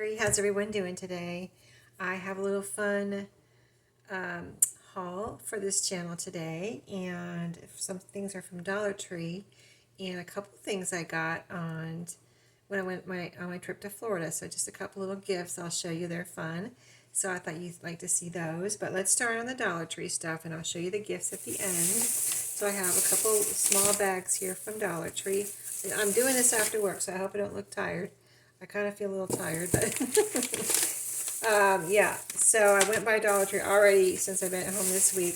How's everyone doing today? I have a little fun haul for this channel today, and some things are from Dollar Tree, and a couple things I got on when I went on my trip to Florida. So just a couple little gifts I'll show you. They're fun. So I thought you'd like to see those. But let's start on the Dollar Tree stuff, and I'll show you the gifts at the end. So I have a couple small bags here from Dollar Tree. I'm doing this after work, so I hope I don't look tired. I kind of feel a little tired, but yeah. So I went by Dollar Tree already since I've been at home this week.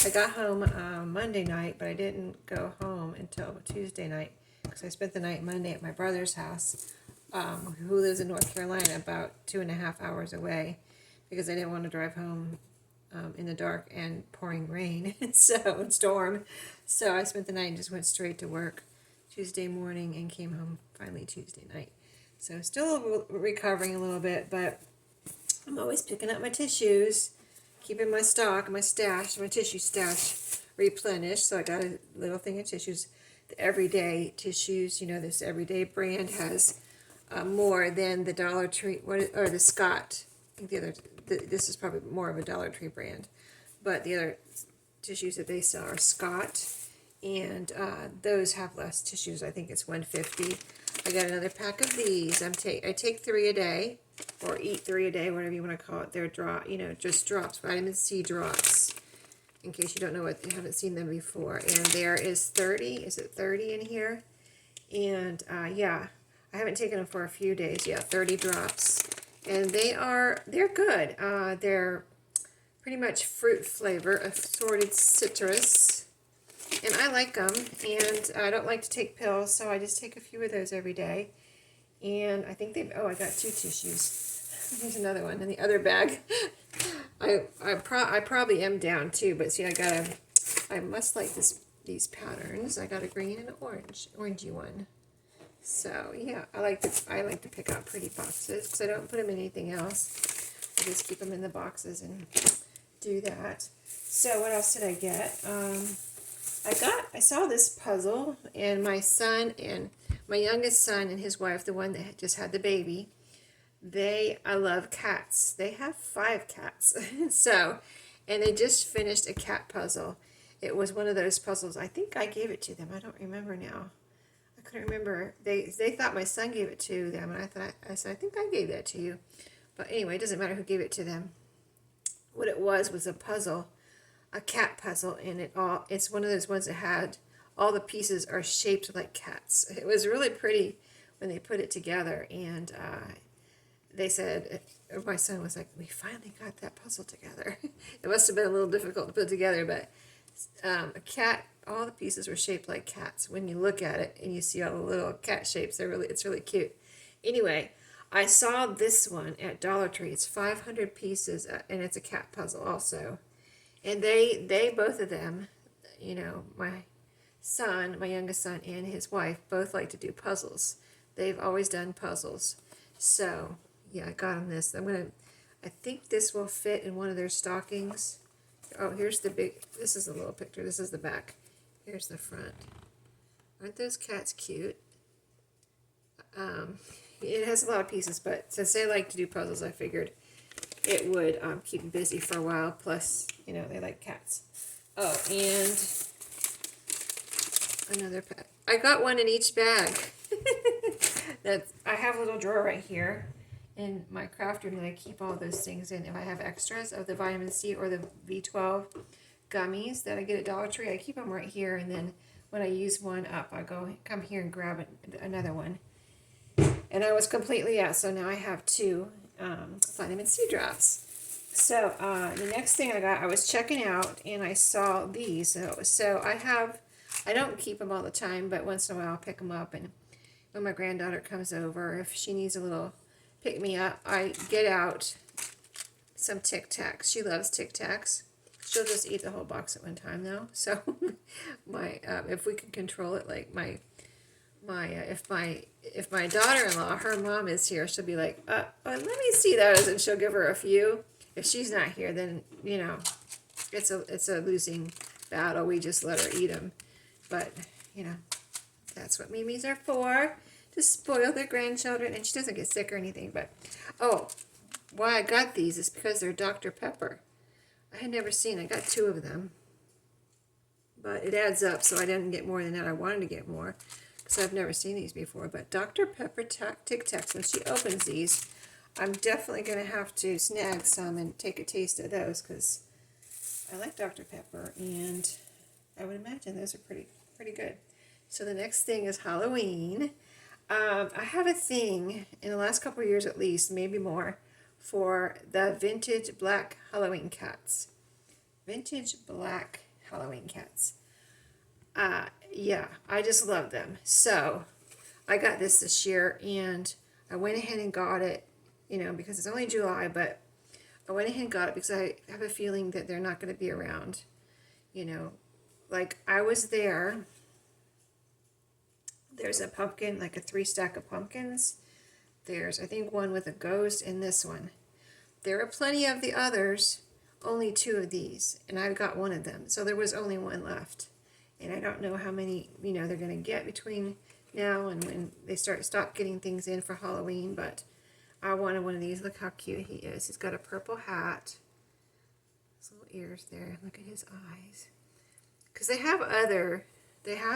I got home Monday night, but I didn't go home until Tuesday night because I spent the night Monday at my brother's house, who lives in North Carolina, about 2.5 hours away, because I didn't want to drive home in the dark and pouring rain, and storm. So I spent the night and just went straight to work Tuesday morning and came home finally Tuesday night. So still recovering a little bit, but I'm always picking up my tissues, keeping my tissue stash replenished. So I got a little thing of tissues. The everyday tissues, this everyday brand has more than the Dollar Tree, or the Scott. I think this is probably more of a Dollar Tree brand, but the other tissues that they sell are Scott, and those have less tissues. I think it's $1.50. I got another pack of these. I take 3 a day, or eat 3 a day, whatever you want to call it. They're just drops, vitamin C drops, in case you don't know what, you haven't seen them before. And there is 30, is it 30 in here? And yeah, I haven't taken them for a few days. Yeah, 30 drops. And they're good. They're pretty much fruit flavor, assorted citrus. And I like them, and I don't like to take pills, so I just take a few of those every day. And I think I got 2 tissues. Here's another one in the other bag. I probably am down too, but see, I must like these patterns. I got a green and an orangey one. So yeah, I like to pick out pretty boxes because I don't put them in anything else. I just keep them in the boxes and do that. So what else did I get? I saw this puzzle, and my son and my youngest son and his wife, the one that just had the baby, I love cats. They have 5 cats. And they just finished a cat puzzle. It was one of those puzzles. I think I gave it to them. I don't remember now. I couldn't remember. They thought my son gave it to them, and I said, I think I gave that to you. But anyway, it doesn't matter who gave it to them. What it was a puzzle. A cat puzzle, and it's one of those ones that had all the pieces are shaped like cats. It was really pretty when they put it together, and they said, my son was like, we finally got that puzzle together. It must have been a little difficult to put together, but a cat, all the pieces were shaped like cats. When you look at it and you see all the little cat shapes, it's really cute. Anyway, I saw this one at Dollar Tree. It's 500 pieces, and it's a cat puzzle also. And they both of them, my youngest son and his wife, both like to do puzzles. They've always done puzzles. So, yeah, I got them this. I think this will fit in one of their stockings. Oh, here's this is a little picture. This is the back. Here's the front. Aren't those cats cute? It has a lot of pieces, but since they like to do puzzles, I figured it would keep them busy for a while. Plus, they like cats. Oh, and another pack. I got one in each bag. I have a little drawer right here in my craft room that I keep all those things in. If I have extras of the vitamin C or the B12 gummies that I get at Dollar Tree, I keep them right here. And then when I use one up, I come here and grab another one. And I was completely out, so now I have 2 vitamin C drops. So the next thing I was checking out, and I saw these. So I don't keep them all the time, but once in a while I'll pick them up. And when my granddaughter comes over, if she needs a little pick me up, I get out some Tic Tacs. She loves Tic Tacs. She'll just eat the whole box at one time though. So if we can control it, like if my daughter-in-law, her mom is here, she'll be like, let me see those, and she'll give her a few. If she's not here, then it's a losing battle. We just let her eat them. But that's what Mimi's are for. to spoil their grandchildren. And she doesn't get sick or anything, but, oh, why I got these is because they're Dr. Pepper. I had never seen, I got 2 of them, but it adds up, so I didn't get more than that. I wanted to get more, because I've never seen these before, but Dr. Pepper Tic Tacs, when she opens these, I'm definitely going to have to snag some and take a taste of those, because I like Dr. Pepper, and I would imagine those are pretty good. So the next thing is Halloween. I have a thing, in the last couple of years at least, maybe more, for the vintage black Halloween cats. Vintage black Halloween cats. Yeah, I just love them. So I got this year, and I went ahead and got it, you know, because it's only July, but I went ahead and got it because I have a feeling that they're not going to be around, you know. Like, I was there. There's a pumpkin, like a 3 stack of pumpkins. There's, I think, one with a ghost, and this one. There are plenty of the others, only 2 of these, and I've got 1 of them. So there was only 1 left. And I don't know how many, you know, they're going to get between now and when they stop getting things in for Halloween, but I wanted one of these. Look how cute he is. He's got a purple hat. His little ears there. Look at his eyes. Because they have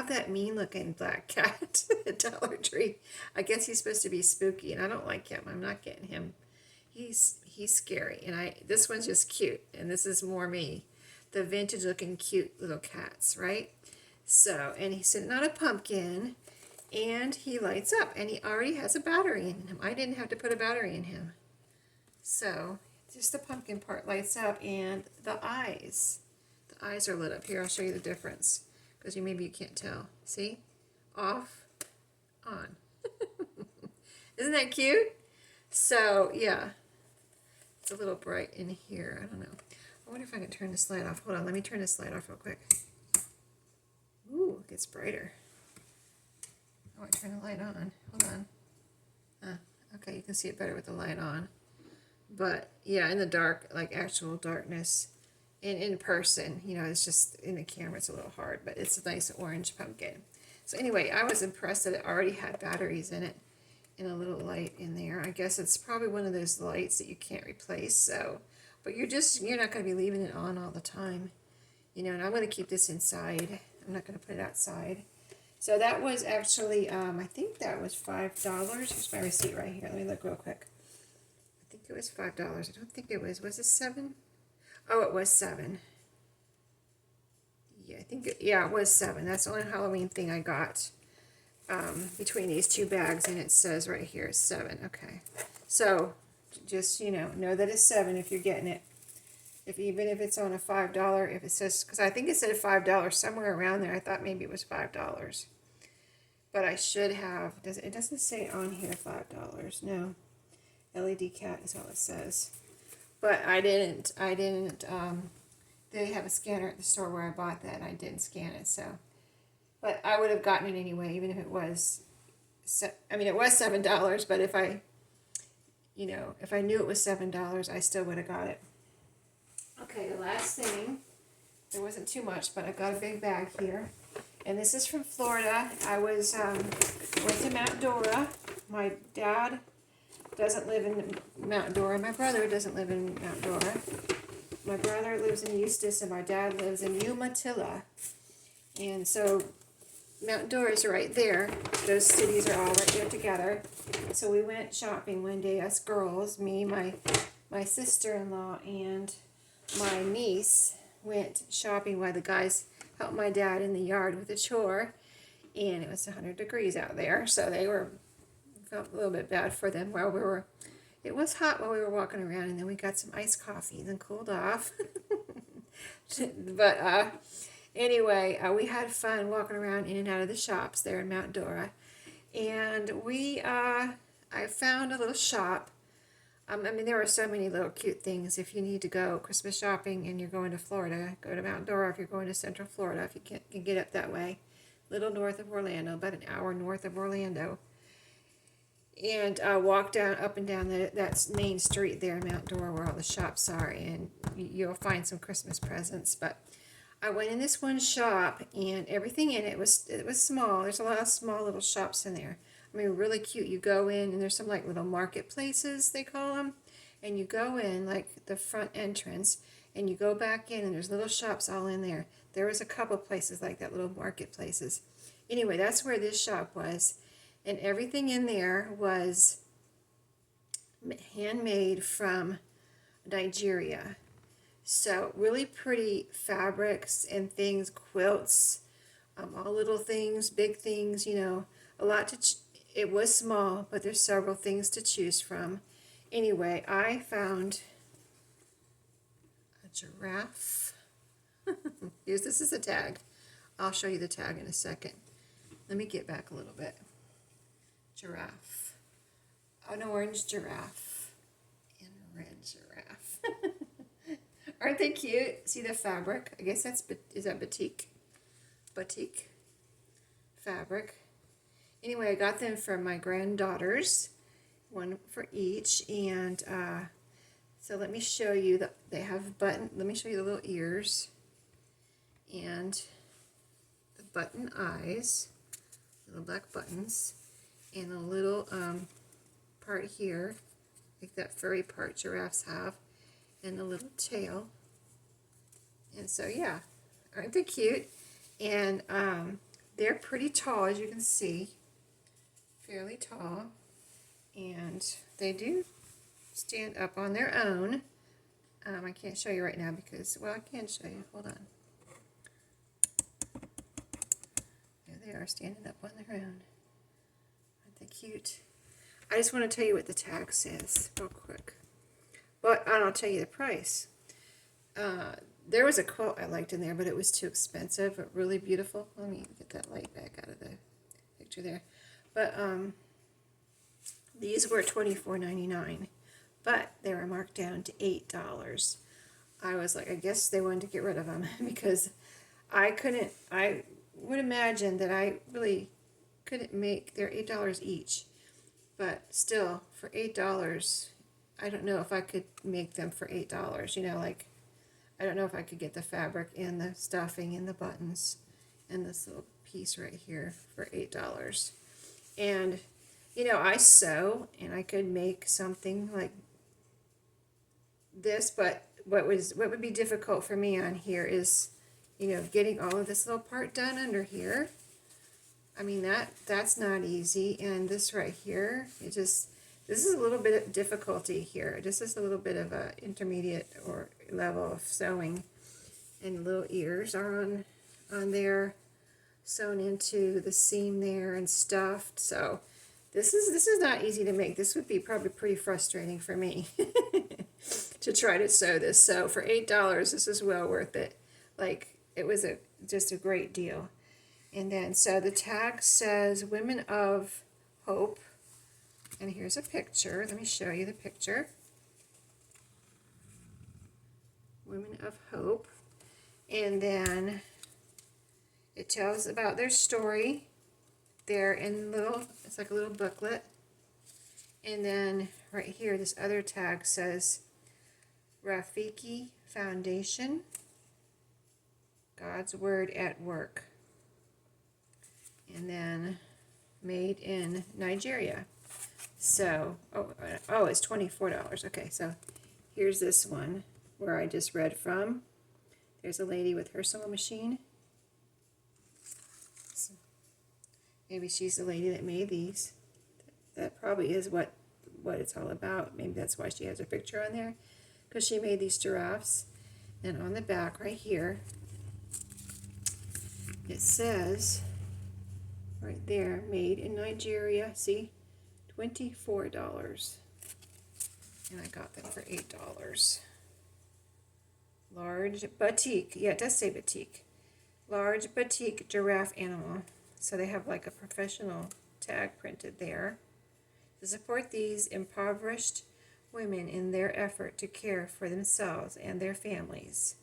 that mean-looking black cat at Dollar Tree. I guess he's supposed to be spooky, and I don't like him. I'm not getting him. He's scary, and this one's just cute, and this is more me. The vintage-looking cute little cats, right? So, and he's sitting on a pumpkin, and he lights up, and he already has a battery in him. I didn't have to put a battery in him. So, just the pumpkin part lights up, and the eyes are lit up. Here, I'll show you the difference, because maybe you can't tell. See? Off, on. Isn't that cute? So, yeah. It's a little bright in here. I don't know. I wonder if I can turn this light off. Hold on, let me turn this light off real quick. Ooh, it gets brighter. I want to turn the light on. Hold on. Okay, you can see it better with the light on. But, yeah, in the dark, like actual darkness, and in person, you know, it's just, in the camera it's a little hard, but it's a nice orange pumpkin. So anyway, I was impressed that it already had batteries in it and a little light in there. I guess it's probably one of those lights that you can't replace, so, but you're not going to be leaving it on all the time, you know, and I'm going to keep this inside. I'm not going to put it outside. So that was actually, I think that was $5. Here's my receipt right here. Let me look real quick. I think it was $5. I don't think it was it 7? Oh, it was 7. Yeah, it was 7. That's the only Halloween thing I got between these 2 bags, and it says right here 7. Okay, so just, you know that it's 7 if you're getting it. Even if it's on a $5, if it says, because I think it said $5 somewhere around there. I thought maybe it was $5, but I should have. It doesn't say on here $5. No, LED cat is all it says. But I didn't. They have a scanner at the store where I bought that, and I didn't scan it. So, but I would have gotten it anyway, even if it was. It was $7. But if I knew it was $7, I still would have got it. Okay, the last thing, there wasn't too much, but I got a big bag here, and this is from Florida. I went to Mount Dora. My dad doesn't live in Mount Dora. My brother doesn't live in Mount Dora. My brother lives in Eustis, and my dad lives in Umatilla. And so Mount Dora is right there. Those cities are all right there together. So we went shopping one day, us girls, me, my sister-in-law, and my niece went shopping while the guys helped my dad in the yard with a chore. And it was 100 degrees out there, so felt a little bit bad for them it was hot while we were walking around, and then we got some iced coffee and cooled off. But anyway, we had fun walking around in and out of the shops there in Mount Dora. And I found a little shop. There were so many little cute things. If you need to go Christmas shopping and you're going to Florida, go to Mount Dora. If you're going to Central Florida, if you can get up that way, little north of Orlando, about an hour north of Orlando. And walk up and down that main street there in Mount Dora where all the shops are, and you'll find some Christmas presents. But I went in this one shop, and everything in it was small. There's a lot of small little shops in there. I mean, really cute. You go in and there's some like little marketplaces, they call them. And you go in like the front entrance and you go back in and there's little shops all in there. There was a couple places like that, little marketplaces. Anyway, that's where this shop was. And everything in there was handmade from Nigeria. So really pretty fabrics and things, quilts, all little things, big things, a lot to, it was small, but there's several things to choose from. Anyway, I found a giraffe. This is a tag. I'll show you the tag in a second. Let me get back a little bit. Giraffe. An orange giraffe and a red giraffe. Aren't they cute? See the fabric? I guess is that batik? Batik fabric. Anyway, I got them from my granddaughters, one for each, and so let me show you that they have button. Let me show you the little ears and the button eyes, little black buttons, and a little part here, like that furry part giraffes have, and a little tail. And so yeah, aren't they cute? And they're pretty tall, as you can see, fairly tall, and they do stand up on their own. I can't show you right now because, well, I can show you. Hold on. There they are, standing up on their own. Aren't they cute? I just want to tell you what the tag says real quick. But I'll tell you the price. There was a quilt I liked in there, but it was too expensive, but really beautiful. Let me get that light back out of the picture there. But these were $24.99, but they were marked down to $8. I was like, I guess they wanted to get rid of them because I would imagine that I really couldn't make, they're $8 each, but still, for $8, I don't know if I could make them for $8, like, I don't know if I could get the fabric and the stuffing and the buttons and this little piece right here for $8. And, I sew and I could make something like this, but what would be difficult for me on here is, getting all of this little part done under here. I mean, that's not easy. And this right here, this is a little bit of difficulty here. This is a little bit of a intermediate or level of sewing. And little ears are on there, sewn into the seam there and stuffed. So this is not easy to make. This would be probably pretty frustrating for me to try to sew this. So for $8, this is well worth it. Like, it was just a great deal. And then, so the tag says Women of Hope. And here's a picture. Let me show you the picture. Women of Hope. And then it tells about their story. They're in it's like a little booklet. And then right here, this other tag says Rafiki Foundation, God's Word at Work. And then made in Nigeria. So, it's $24. Okay, so here's this one where I just read from. There's a lady with her sewing machine. So maybe she's the lady that made these. That probably is what it's all about. Maybe that's why she has her picture on there, because she made these giraffes. And on the back right here, it says right there, made in Nigeria. See? $24. And I got them for $8. Large batik. Yeah, it does say batik. Large batik giraffe animal. So they have like a professional tag printed there. To support these impoverished women in their effort to care for themselves and their families,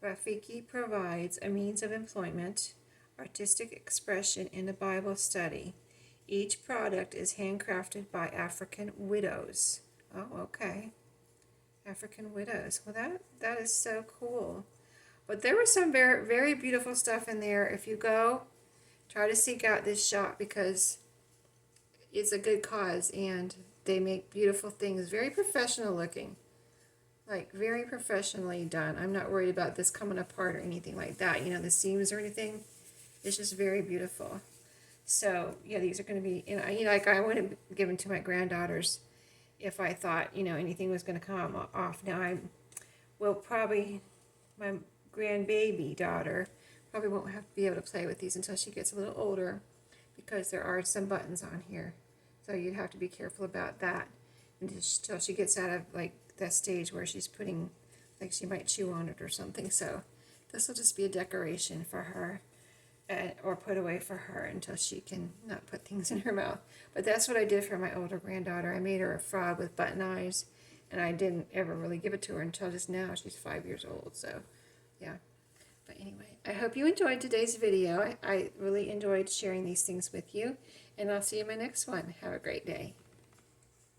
Rafiki provides a means of employment, artistic expression, and a Bible study. Each product is handcrafted by African widows. Oh, okay. African widows. Well, that is so cool. But there was some very, very beautiful stuff in there. If you go, try to seek out this shop because it's a good cause, and they make beautiful things, very professional looking, like very professionally done. I'm not worried about this coming apart or anything like that, you know, the seams or anything. It's just very beautiful. So yeah, these are going to be, you know, like I wouldn't give them to my granddaughters if I thought, you know, anything was going to come off. Now I will probably, my grandbaby daughter probably won't have to be able to play with these until she gets a little older, because there are some buttons on here. So you'd have to be careful about that until she gets out of like that stage where she's putting, like she might chew on it or something. So this will just be a decoration for her, or put away for her until she can not put things in her mouth. But that's what I did for my older granddaughter. I made her a frog with button eyes, and I didn't ever really give it to her until just now. She's 5 years old, so yeah. But anyway, I hope you enjoyed today's video. I really enjoyed sharing these things with you, and I'll see you in my next one. Have a great day.